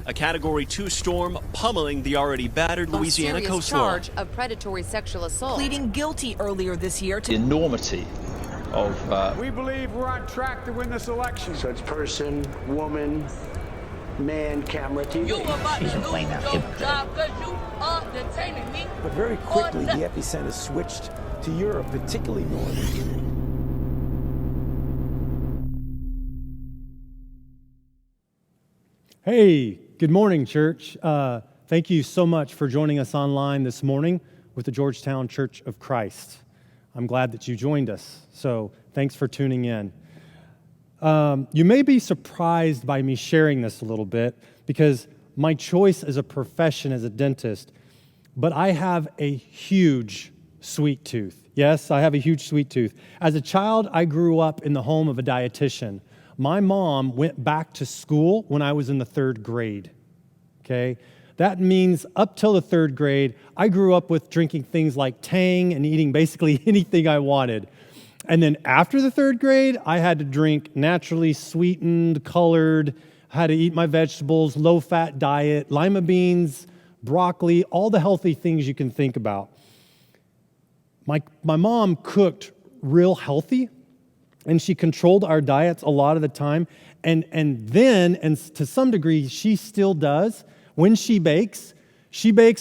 A Category 2 storm pummeling the already battered Louisiana coastline. Charge of predatory sexual assault. Pleading guilty earlier this year to the enormity of... We believe we're on track to win this election. So it's person, woman, man, camera, TV. You about to lose your job because you are detaining me. But very quickly, the epicenter switched to Europe, particularly north. Hey, good morning, church. Thank you so much for joining us online this morning with the Georgetown Church of Christ. I'm glad that you joined us, so thanks for tuning in. You may be surprised by me sharing this a little bit because my choice as a profession as a dentist, but I have a huge sweet tooth. Yes, I have a huge sweet tooth. As a child, I grew up in the home of a dietitian. My mom went back to school when I was in the 3rd grade, okay? That means up till the 3rd grade, I grew up with drinking things like Tang and eating basically anything I wanted. And then after the 3rd grade, I had to drink naturally sweetened, colored, had to eat my vegetables, low-fat diet, lima beans, broccoli, all the healthy things you can think about. My mom cooked real healthy, and she controlled our diets a lot of the time. And to some degree, she still does. When she bakes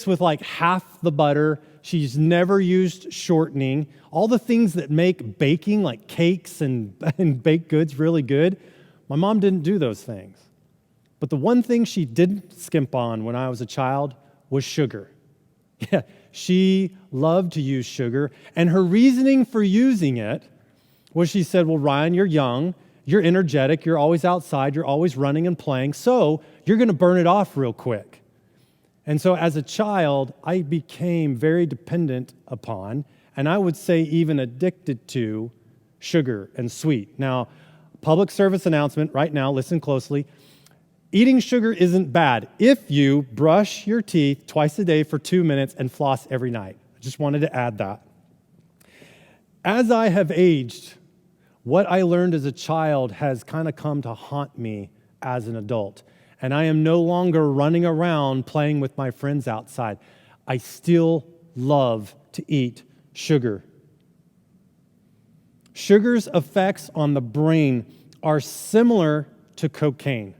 with like half the butter. She's never used shortening. All the things that make baking, like cakes and baked goods, really good. My mom didn't do those things. But the one thing she didn't skimp on when I was a child was sugar. Yeah, she loved to use sugar. And her reasoning for using it was she said, well, Ryan, you're young, you're energetic, you're always outside, you're always running and playing, so you're going to burn it off real quick. And so as a child, I became very dependent upon, and I would say even addicted to, sugar and sweet. Now, public service announcement right now, listen closely. Eating sugar isn't bad if you brush your teeth twice a day for 2 minutes and floss every night. I just wanted to add that. As I have aged, what I learned as a child has kind of come to haunt me as an adult. And I am no longer running around playing with my friends outside. I still love to eat sugar. Sugar's effects on the brain are similar to cocaine.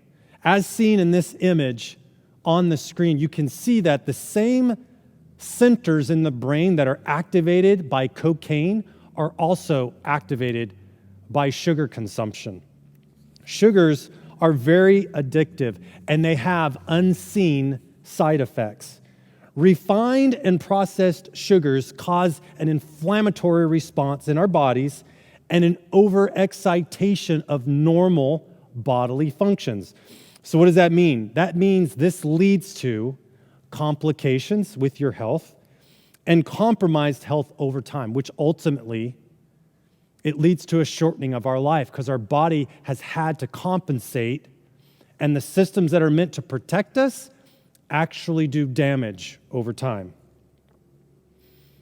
As seen in this image on the screen, you can see that the same centers in the brain that are activated by cocaine are also activated by sugar consumption. Sugars are very addictive, and they have unseen side effects. Refined and processed sugars cause an inflammatory response in our bodies and an overexcitation of normal bodily functions. So what does that mean? That means this leads to complications with your health and compromised health over time, which ultimately it leads to a shortening of our life because our body has had to compensate, and the systems that are meant to protect us actually do damage over time.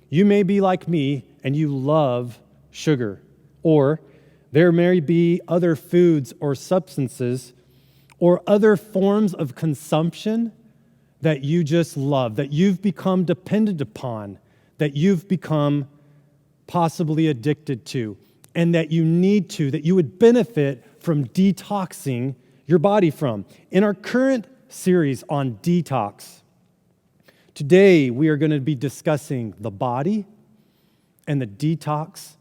You may be like me and you love sugar, or there may be other foods or substances or other forms of consumption that you just love, that you've become dependent upon, that you've become possibly addicted to, and that you need to, that you would benefit from detoxing your body from. In our current series on detox, today we are going to be discussing the body and the detox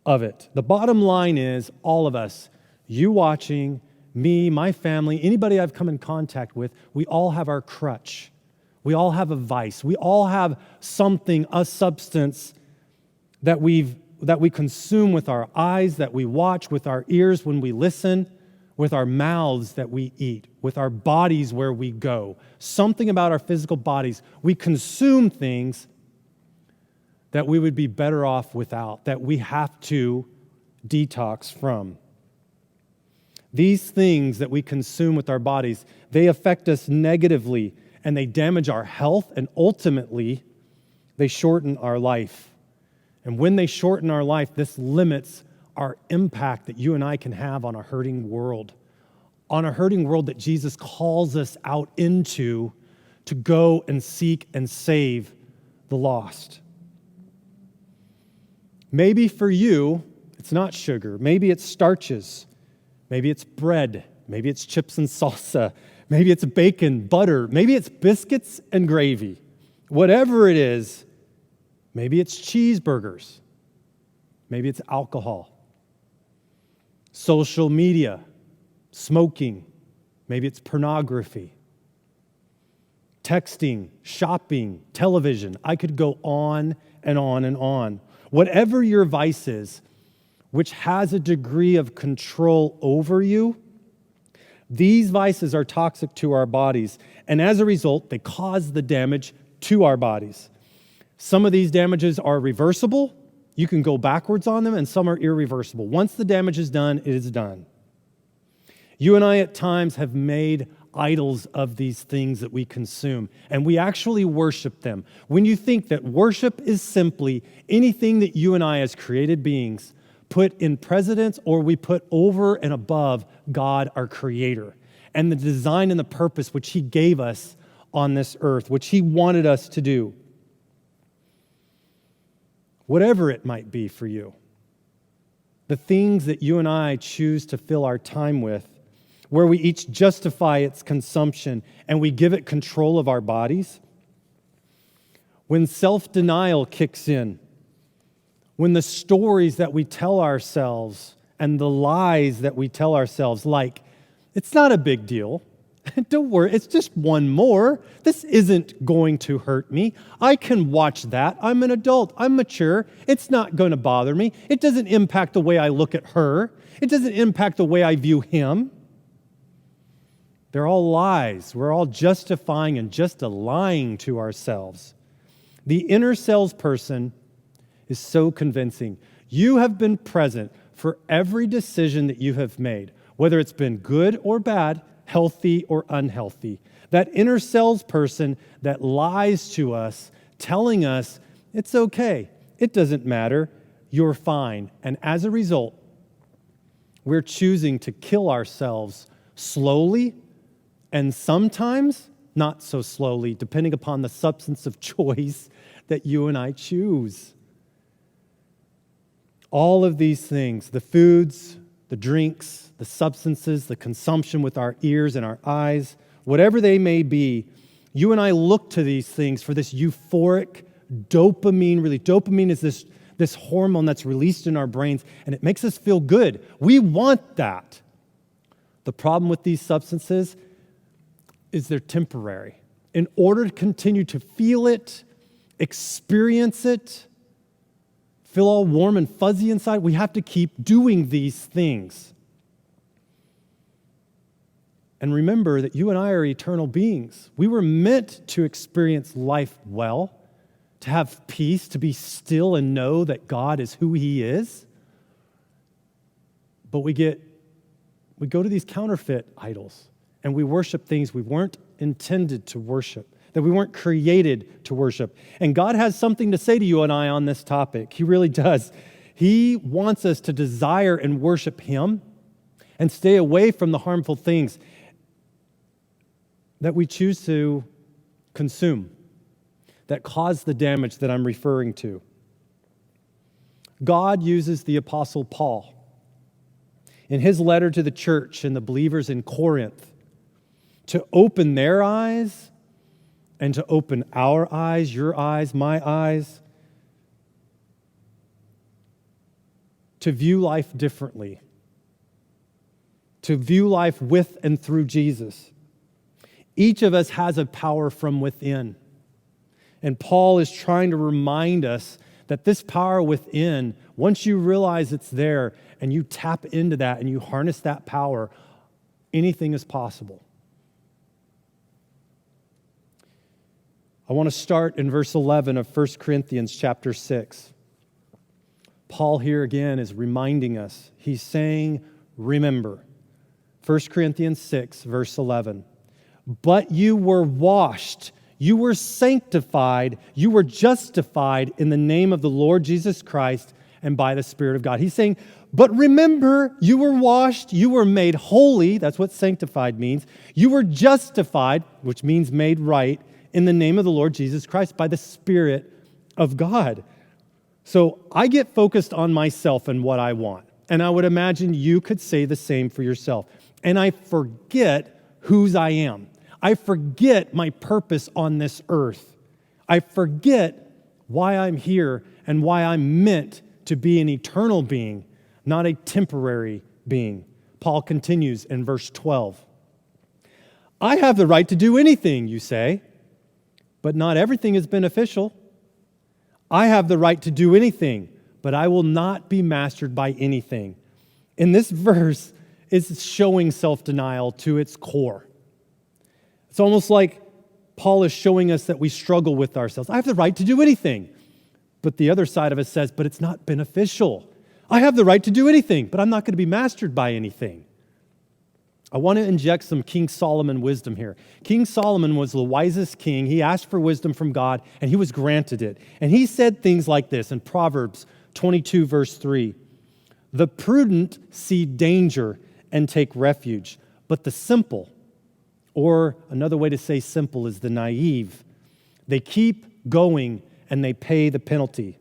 of it. The bottom line is all of us, you watching, me, my family, anybody I've come in contact with, we all have our crutch. We all have a vice. We all have something, a substance that we consume with our eyes, that we watch, with our ears when we listen, with our mouths that we eat, with our bodies where we go. Something about our physical bodies. We consume things that we would be better off without, that we have to detox from. These things that we consume with our bodies, they affect us negatively, and they damage our health, and ultimately, they shorten our life. And when they shorten our life, this limits our impact that you and I can have on a hurting world. on a hurting world that Jesus calls us out into to go and seek and save the lost. Maybe for you, it's not sugar. Maybe it's starches. Maybe it's bread. Maybe it's chips and salsa. Maybe it's bacon, butter. Maybe it's biscuits and gravy. Whatever it is, maybe it's cheeseburgers. Maybe it's alcohol. Social media, smoking. Maybe it's pornography. Texting, shopping, television. I could go on and on and on. Whatever your vice is, which has a degree of control over you, these vices are toxic to our bodies, and as a result, they cause the damage to our bodies. Some of these damages are reversible. You can go backwards on them, and some are irreversible. Once the damage is done, it is done. You and I at times have made idols of these things that we consume, and we actually worship them. When you think that worship is simply anything that you and I as created beings put in precedence or we put over and above God, our Creator, and the design and the purpose which He gave us on this earth, which He wanted us to do. Whatever it might be for you, the things that you and I choose to fill our time with, where we each justify its consumption and we give it control of our bodies, when self-denial kicks in, when the stories that we tell ourselves and the lies that we tell ourselves, like, it's not a big deal, don't worry, it's just one more, this isn't going to hurt me, I can watch that, I'm an adult, I'm mature, it's not going to bother me, it doesn't impact the way I look at her, it doesn't impact the way I view him. They're all lies. We're all justifying and just lying to ourselves. The inner salesperson is so convincing. You have been present for every decision that you have made, whether it's been good or bad, healthy or unhealthy. That inner salesperson that lies to us, telling us, it's okay, it doesn't matter, you're fine. And as a result, we're choosing to kill ourselves slowly, and sometimes not so slowly, depending upon the substance of choice that you and I choose. All of these things, the foods, the drinks, the substances, the consumption with our ears and our eyes, whatever they may be, you and I look to these things for this euphoric dopamine release. Dopamine is this hormone that's released in our brains, and it makes us feel good. We want that. The problem with these substances is they're temporary. In order to continue to feel it, experience it, feel all warm and fuzzy inside, we have to keep doing these things. And remember that you and I are eternal beings. We were meant to experience life well, to have peace, to be still and know that God is who He is. But we go to these counterfeit idols, and we worship things we weren't intended to worship, that we weren't created to worship. And God has something to say to you and I on this topic. He really does. He wants us to desire and worship Him and stay away from the harmful things that we choose to consume that cause the damage that I'm referring to. God uses the Apostle Paul in his letter to the church and the believers in Corinth to open their eyes and to open our eyes, your eyes, my eyes, to view life differently, to view life with and through Jesus. Each of us has a power from within. And Paul is trying to remind us that this power within, once you realize it's there and you tap into that and you harness that power, anything is possible. I want to start in verse 11 of 1 Corinthians chapter 6. Paul here again is reminding us. He's saying, remember. 1 Corinthians 6, verse 11. But you were washed, you were sanctified, you were justified in the name of the Lord Jesus Christ and by the Spirit of God. He's saying, But remember, you were washed, you were made holy, that's what sanctified means. You were justified, which means made right, in the name of the Lord Jesus Christ by the Spirit of God. So I get focused on myself and what I want. And I would imagine you could say the same for yourself. And I forget whose I am. I forget my purpose on this earth. I forget why I'm here and why I'm meant to be an eternal being, not a temporary being. Paul continues in verse 12. I have the right to do anything, you say, but not everything is beneficial. I have the right to do anything, but I will not be mastered by anything. In this verse, it's showing self-denial to its core. It's almost like Paul is showing us that we struggle with ourselves. I have the right to do anything. But the other side of us says, but it's not beneficial. I have the right to do anything, but I'm not going to be mastered by anything. I want to inject some King Solomon wisdom here. King Solomon was the wisest king. He asked for wisdom from God, and he was granted it. And he said things like this in Proverbs 22, verse 3. The prudent see danger and take refuge, but the simple, or another way to say simple is the naive, they keep going and they pay the penalty.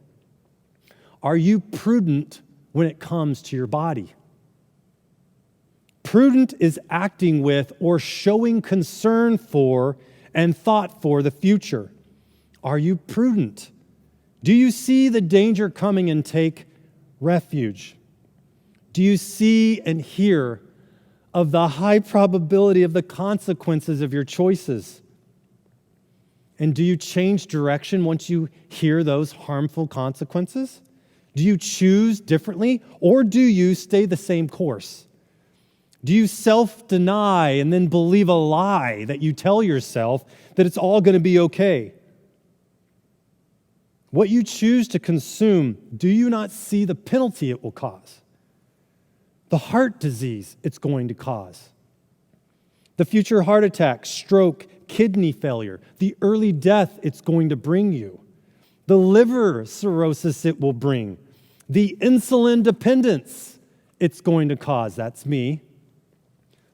Are you prudent when it comes to your body? Prudent is acting with or showing concern for and thought for the future. Are you prudent? Do you see the danger coming and take refuge? Do you see and hear of the high probability of the consequences of your choices? And do you change direction once you hear those harmful consequences? Do you choose differently, or do you stay the same course? Do you self-deny and then believe a lie that you tell yourself that it's all going to be okay? What you choose to consume, do you not see the penalty it will cause? The heart disease it's going to cause. The future heart attack, stroke, kidney failure, the early death it's going to bring you. The liver cirrhosis it will bring. The insulin dependence it's going to cause, that's me.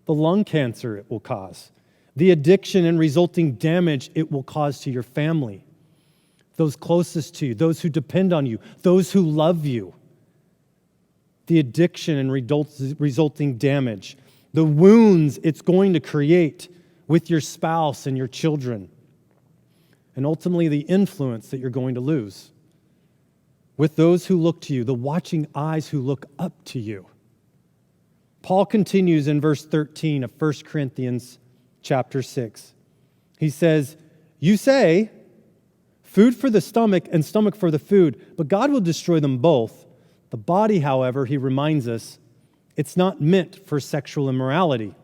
The lung cancer it will cause. The addiction and resulting damage it will cause to your family. Those closest to you, those who depend on you, those who love you. The addiction and resulting damage. The wounds it's going to create with your spouse and your children. And ultimately the influence that you're going to lose with those who look to you, the watching eyes who look up to you. Paul continues in verse 13 of 1 Corinthians chapter 6. He says, you say, food for the stomach and stomach for the food, but God will destroy them both. The body, however, he reminds us, it's not meant for sexual immorality.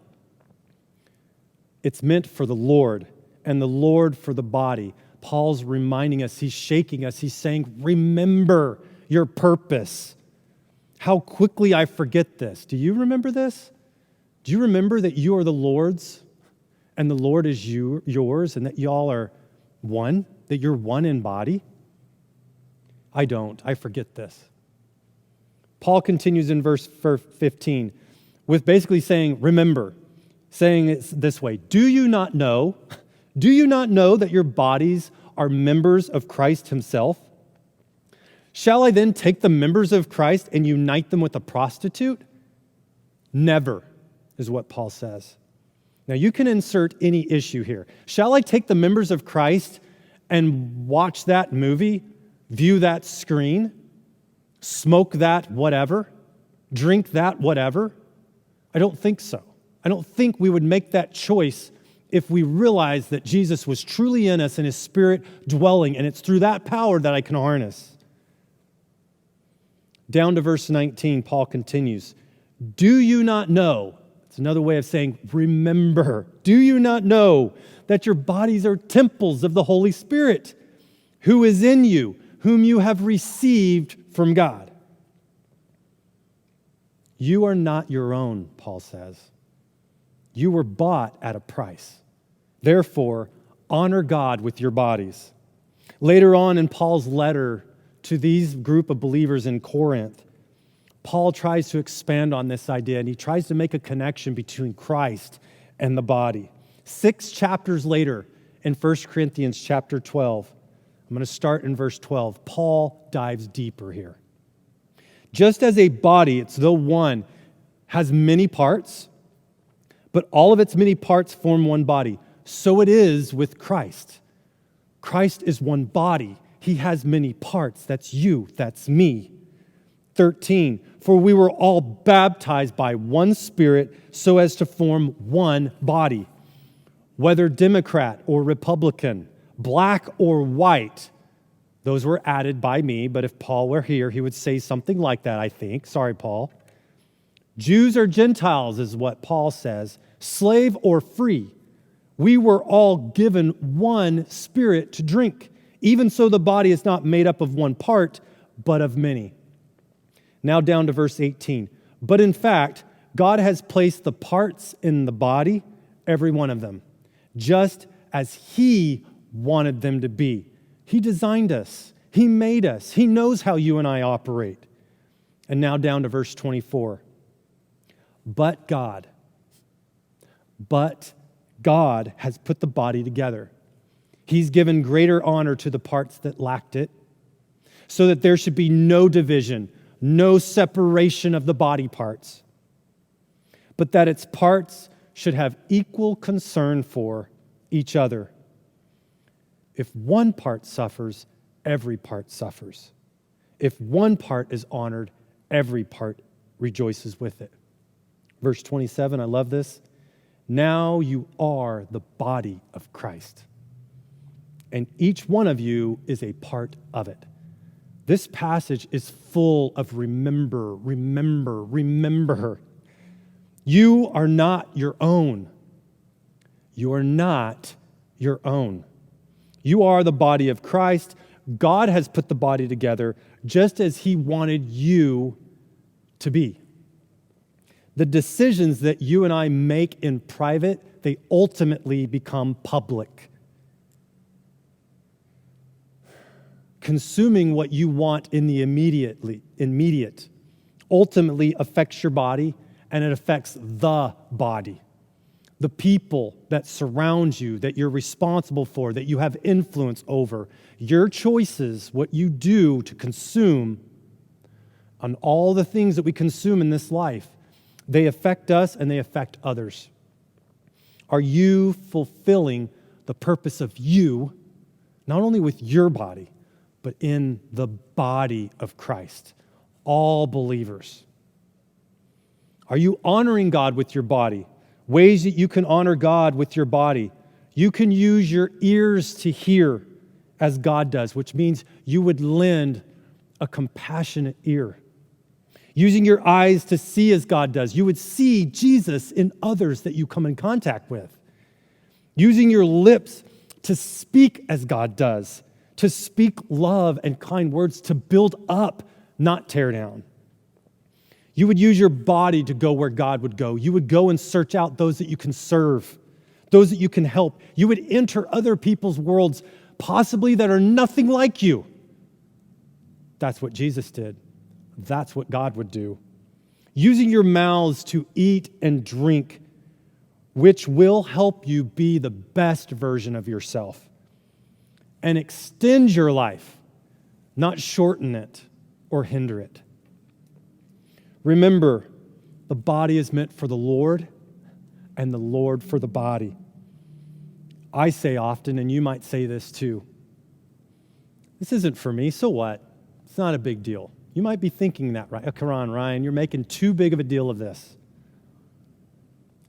It's meant for the Lord, and the Lord for the body. Paul's reminding us, he's shaking us, he's saying, remember your purpose. How quickly I forget this. Do you remember this? Do you remember that you are the Lord's and the Lord is yours and that y'all are one, that you're one in body? I don't. I forget this. Paul continues in verse 15 with basically saying, remember, saying it this way, do you not know that your bodies are members of Christ himself? Shall I then take the members of Christ and unite them with a prostitute? Never, is what Paul says. Now you can insert any issue here. Shall I take the members of Christ and watch that movie, view that screen, smoke that whatever, drink that whatever? I don't think so. I don't think we would make that choice if we realized that Jesus was truly in us and his Spirit dwelling, and it's through that power that I can harness. Down to verse 19, Paul continues, do you not know, it's another way of saying remember, do you not know that your bodies are temples of the Holy Spirit, who is in you, whom you have received from God? You are not your own, Paul says. You were bought at a price. Therefore, honor God with your bodies. Later on in Paul's letter to these group of believers in Corinth, Paul tries to expand on this idea, and he tries to make a connection between Christ and the body. 6 chapters later, in 1 Corinthians chapter 12, I'm going to start in verse 12. Paul dives deeper here. Just as a body, it's though one, has many parts, but all of its many parts form one body, so it is with Christ. Christ is one body. He has many parts. That's you. That's me. 13, for we were all baptized by one Spirit so as to form one body. Whether Democrat or Republican, black or white, those were added by me, but if Paul were here, he would say something like that, I think. Sorry, Paul. Jews or Gentiles is what Paul says, slave or free. We were all given one Spirit to drink. Even so, the body is not made up of one part, but of many. Now down to verse 18. But in fact, God has placed the parts in the body, every one of them, just as He wanted them to be. He designed us. He made us. He knows how you and I operate. And now down to verse 24. But God has put the body together. He's given greater honor to the parts that lacked it, so that there should be no division, no separation of the body parts, but that its parts should have equal concern for each other. If one part suffers, every part suffers. If one part is honored, every part rejoices with it. Verse 27, I love this. Now you are the body of Christ, and each one of you is a part of it. This passage is full of remember. You are not your own. You are not your own. You are the body of Christ. God has put the body together just as He wanted you to be. The decisions that you and I make in private, they ultimately become public. Consuming what you want in the immediate ultimately affects your body, and it affects the body. The people that surround you, that you're responsible for, that you have influence over. Your choices, what you do to consume, on all the things that we consume in this life, they affect us and they affect others. Are you fulfilling the purpose of you, not only with your body, but in the body of Christ, all believers? Are you honoring God with your body? Ways that you can honor God with your body. You can use your ears to hear as God does, which means you would lend a compassionate ear. Using your eyes to see as God does. You would see Jesus in others that you come in contact with. Using your lips to speak as God does. To speak love and kind words, to build up, not tear down. You would use your body to go where God would go. You would go and search out those that you can serve, those that you can help. You would enter other people's worlds, possibly that are nothing like you. That's what Jesus did. That's what God would do. Using your mouths to eat and drink, which will help you be the best version of yourself. And extend your life, not shorten it or hinder it. Remember, the body is meant for the Lord and the Lord for the body. I say often, and you might say this too, this isn't for me, so what? It's not a big deal. You might be thinking that, right? Come on, Ryan, you're making too big of a deal of this.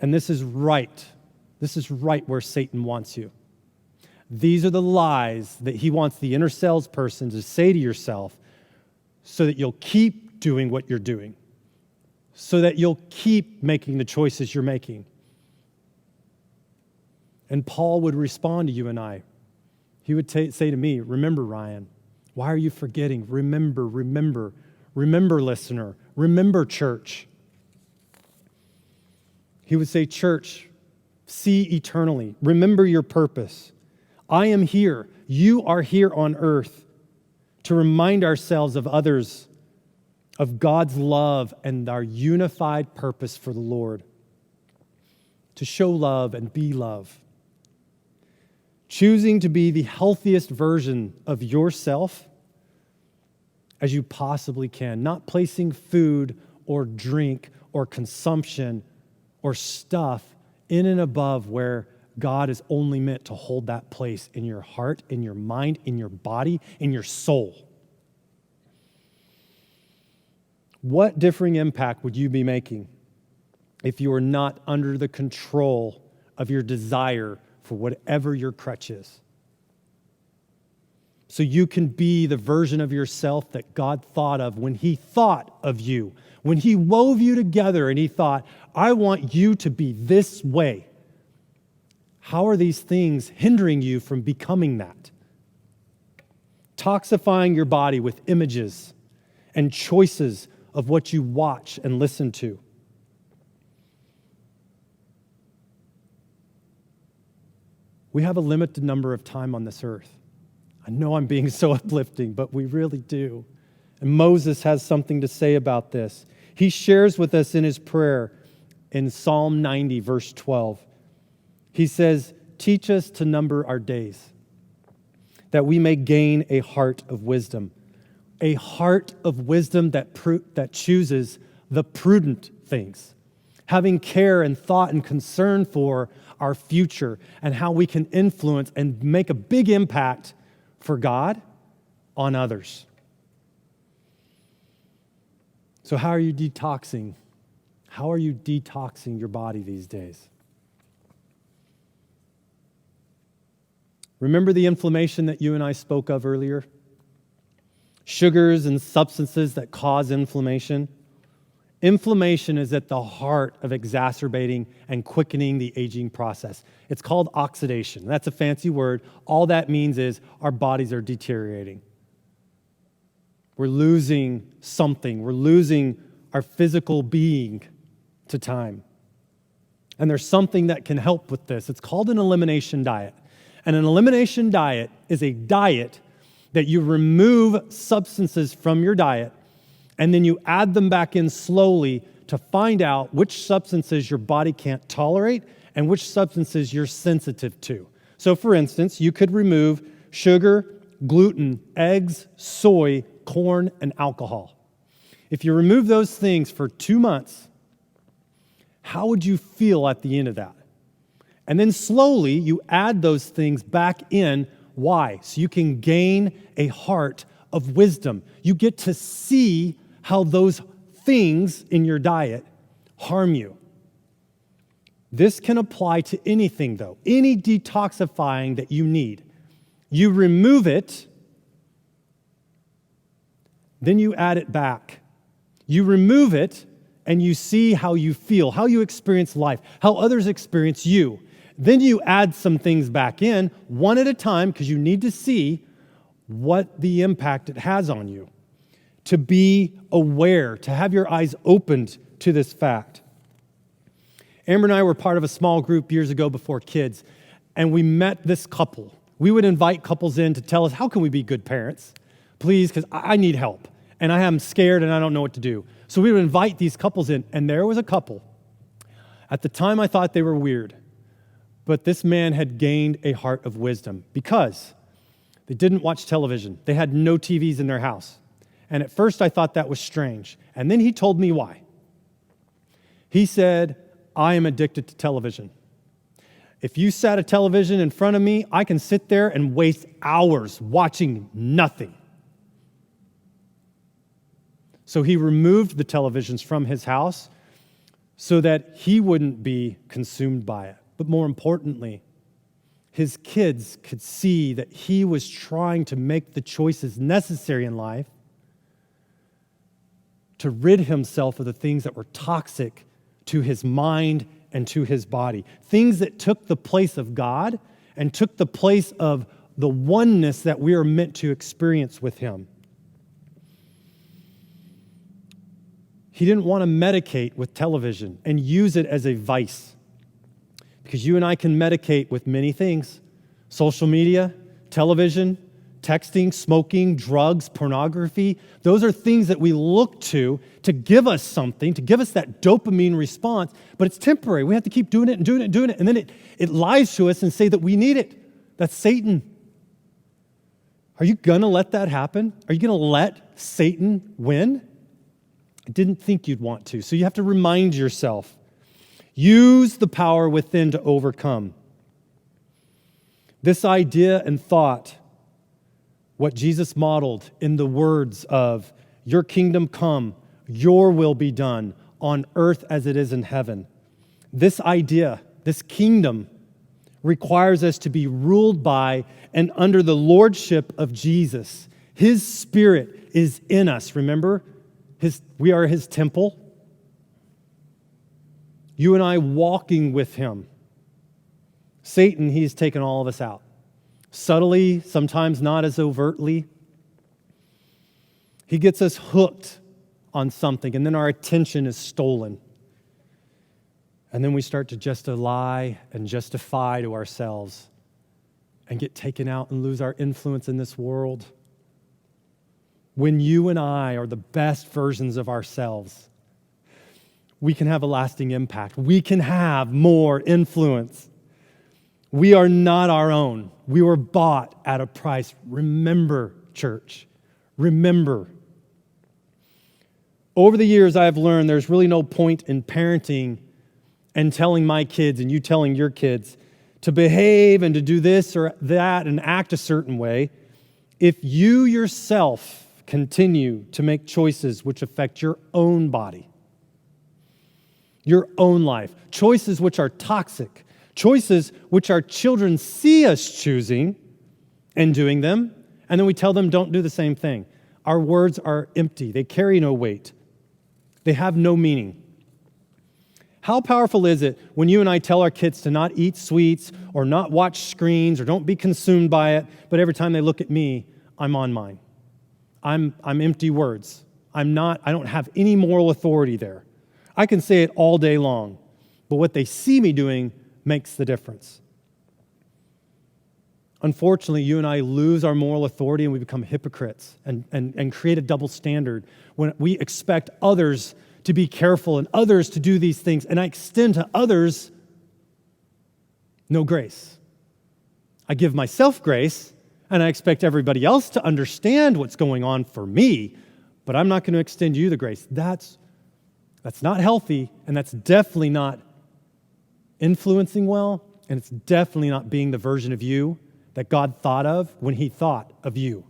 And this is right. This is right where Satan wants you. These are the lies that he wants the inner salesperson to say to yourself so that you'll keep doing what you're doing, so that you'll keep making the choices you're making. And Paul would respond to you and I. He would say to me, remember, Ryan, why are you forgetting? Remember, listener. Remember, church. He would say, church, see eternally. Remember your purpose. I am here. You are here on earth to remind ourselves of others of God's love and our unified purpose for the Lord, to show love and be love. Choosing to be the healthiest version of yourself as you possibly can, not placing food or drink or consumption or stuff in and above where God is only meant to hold that place in your heart, in your mind, in your body, in your soul. What differing impact would you be making if you were not under the control of your desire for whatever your crutch is? So you can be the version of yourself that God thought of when He thought of you, when He wove you together and He thought, I want you to be this way. How are these things hindering you from becoming that? Toxifying your body with images and choices of what you watch and listen to. We have a limited number of time on this earth. I know I'm being so uplifting, but we really do. And Moses has something to say about this. He shares with us in his prayer in Psalm 90, verse 12. He says, teach us to number our days, that we may gain a heart of wisdom. A heart of wisdom that chooses the prudent things, having care and thought and concern for our future and how we can influence and make a big impact for God on others. So how are you detoxing? How are you detoxing your body these days? Remember the inflammation that you and I spoke of earlier? Sugars and substances that cause inflammation. Inflammation is at the heart of exacerbating and quickening the aging process. It's called oxidation. That's a fancy word. All that means is our bodies are deteriorating. We're losing something. We're losing our physical being to time. And there's something that can help with this. It's called an elimination diet. And an elimination diet is a diet that you remove substances from your diet and then you add them back in slowly to find out which substances your body can't tolerate and which substances you're sensitive to. So for instance, you could remove sugar, gluten, eggs, soy, corn, and alcohol. If you remove those things for 2 months, how would you feel at the end of that? And then slowly you add those things back in. Why? So you can gain a heart of wisdom. You get to see how those things in your diet harm you. This can apply to anything, though, any detoxifying that you need. You remove it, then you add it back. You remove it, and you see how you feel, how you experience life, how others experience you. Then you add some things back in, one at a time, because you need to see what the impact it has on you. To be aware, to have your eyes opened to this fact. Amber and I were part of a small group years ago before kids, and we met this couple. We would invite couples in to tell us, how can we be good parents? Please, because I need help, and I am scared and I don't know what to do. So we would invite these couples in, and there was a couple. At the time, I thought they were weird, but this man had gained a heart of wisdom because they didn't watch television. They had no TVs in their house. And at first, I thought that was strange. And then he told me why. He said, I am addicted to television. If you sat a television in front of me, I can sit there and waste hours watching nothing. So he removed the televisions from his house so that he wouldn't be consumed by it. But more importantly, his kids could see that he was trying to make the choices necessary in life to rid himself of the things that were toxic to his mind and to his body. Things that took the place of God and took the place of the oneness that we are meant to experience with him. He didn't want to medicate with television and use it as a vice. Because you and I can medicate with many things. Social media, television, texting, smoking, drugs, pornography. Those are things that we look to give us something, to give us that dopamine response, but it's temporary. We have to keep doing it and doing it and doing it, and then it lies to us and say that we need it. That's Satan. Are you going to let that happen? Are you going to let Satan win? I didn't think you'd want to, so you have to remind yourself. Use the power within to overcome. This idea and thought, what Jesus modeled in the words of, your kingdom come, your will be done on earth as it is in heaven. This idea, this kingdom, requires us to be ruled by and under the lordship of Jesus. His Spirit is in us, remember? We are His temple. You and I walking with Him. Satan, he's taken all of us out. Subtly, sometimes not as overtly. He gets us hooked on something, and then our attention is stolen. And then we start to just lie and justify to ourselves and get taken out and lose our influence in this world. When you and I are the best versions of ourselves, we can have a lasting impact. We can have more influence. We are not our own. We were bought at a price. Remember, church. Remember. Over the years, I've learned there's really no point in parenting and telling my kids and you telling your kids to behave and to do this or that and act a certain way if you yourself continue to make choices which affect your own body, your own life, choices which are toxic, choices which our children see us choosing and doing them, and then we tell them don't do the same thing. Our words are empty. They carry no weight. They have no meaning. How powerful is it when you and I tell our kids to not eat sweets or not watch screens or don't be consumed by it, but every time they look at me, I'm on mine. I'm empty words. I don't have any moral authority there. I can say it all day long, but what they see me doing makes the difference. Unfortunately, you and I lose our moral authority and we become hypocrites and create a double standard when we expect others to be careful and others to do these things, and I extend to others no grace. I give myself grace, and I expect everybody else to understand what's going on for me, but I'm not going to extend you the grace. That's not healthy, and that's definitely not influencing well, and it's definitely not being the version of you that God thought of when He thought of you.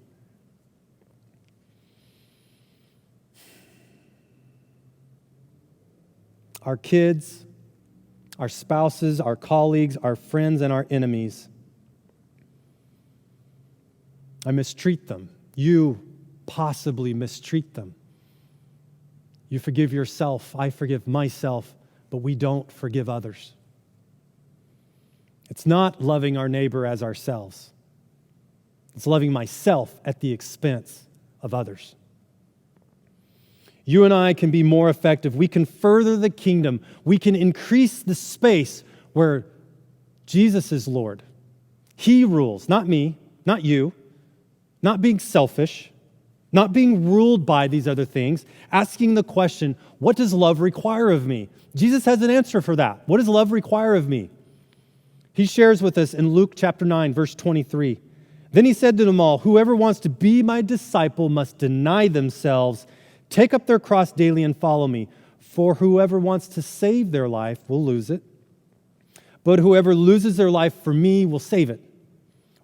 Our kids, our spouses, our colleagues, our friends, and our enemies. I mistreat them. You possibly mistreat them. You forgive yourself. I forgive myself, but we don't forgive others. It's not loving our neighbor as ourselves. It's loving myself at the expense of others. You and I can be more effective. We can further the kingdom. We can increase the space where Jesus is Lord. He rules, not me, not you, not being selfish, not being ruled by these other things, asking the question, what does love require of me? Jesus has an answer for that. What does love require of me? He shares with us in Luke chapter 9, verse 23. Then He said to them all, whoever wants to be my disciple must deny themselves, take up their cross daily and follow me. For whoever wants to save their life will lose it, but whoever loses their life for me will save it.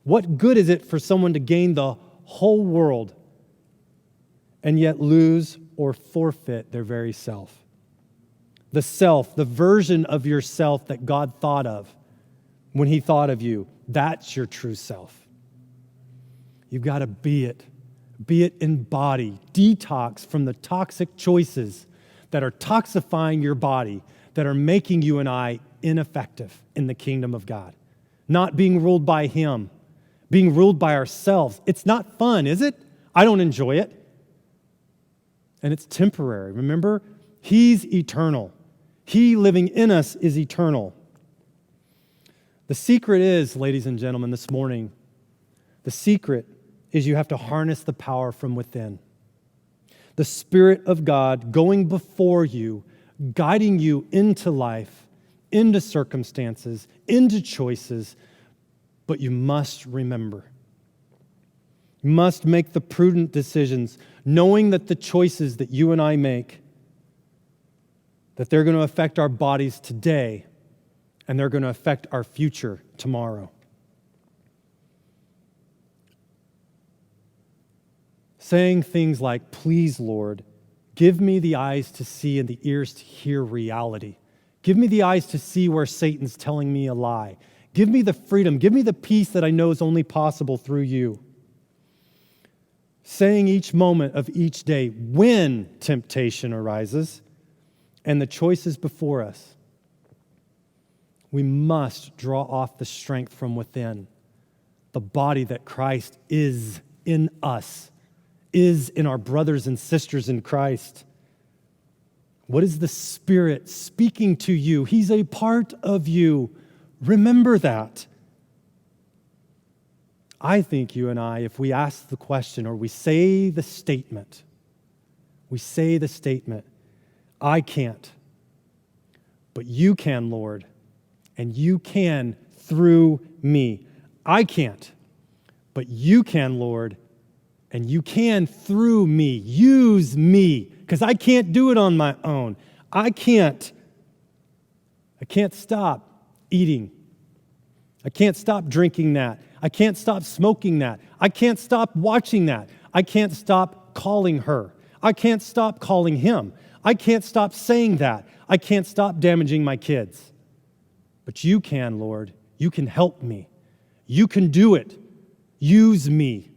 What good is it for someone to gain the whole world and yet lose or forfeit their very self? The self, the version of yourself that God thought of when He thought of you, that's your true self. You've got to be it. Be it in body. Detox from the toxic choices that are toxifying your body, that are making you and I ineffective in the kingdom of God. Not being ruled by Him, being ruled by ourselves. It's not fun, is it? I don't enjoy it. And it's temporary. Remember, He's eternal. He living in us is eternal. The secret is, ladies and gentlemen, this morning, the secret is you have to harness the power from within. The Spirit of God going before you, guiding you into life, into circumstances, into choices. But you must remember. You must make the prudent decisions, knowing that the choices that you and I make, that they're going to affect our bodies today, and they're going to affect our future tomorrow. Saying things like, please, Lord, give me the eyes to see and the ears to hear reality. Give me the eyes to see where Satan's telling me a lie. Give me the freedom. Give me the peace that I know is only possible through you. Saying each moment of each day when temptation arises and the choices before us, we must draw off the strength from within. The body that Christ is in us, is in our brothers and sisters in Christ. What is the Spirit speaking to you? He's a part of you. Remember that. I think you and I, if we ask the question or we say the statement, I can't, but you can, Lord, and you can through me. I can't, but you can, Lord, and you can through me. Use me, because I can't do it on my own. I can't stop eating. I can't stop drinking that. I can't stop smoking that. I can't stop watching that. I can't stop calling her. I can't stop calling him. I can't stop saying that. I can't stop damaging my kids. But you can, Lord. You can help me. You can do it. Use me.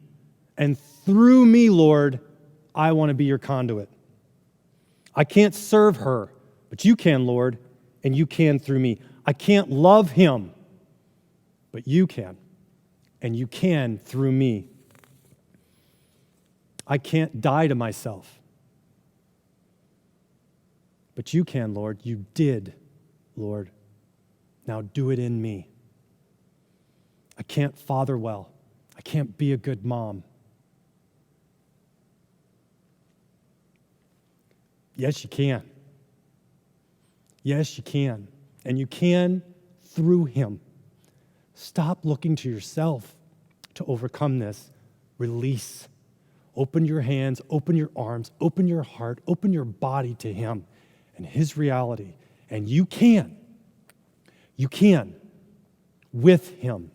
And through me, Lord, I want to be your conduit. I can't serve her, but you can, Lord, and you can through me. I can't love him, but you can, and you can through me. I can't die to myself, but you can, Lord. You did, Lord. Now do it in me. I can't father well. I can't be a good mom. Yes, you can. Yes, you can. And you can through him. Stop looking to yourself to overcome this. Release. Open your hands, open your arms, open your heart, open your body to him and his reality. And you can. You can with him.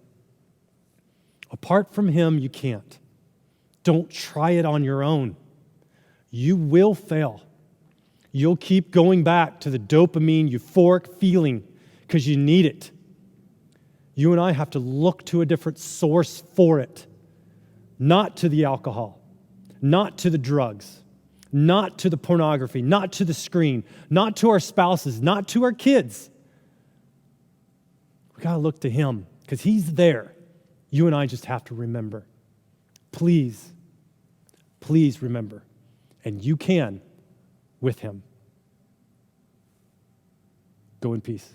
Apart from him, you can't. Don't try it on your own. You will fail. You'll keep going back to the dopamine euphoric feeling because you need it. You and I have to look to a different source for it. Not to the alcohol, not to the drugs, not to the pornography, not to the screen, not to our spouses, not to our kids. We got to look to him because he's there. You and I just have to remember. Please, please remember. And you can with him. Go in peace.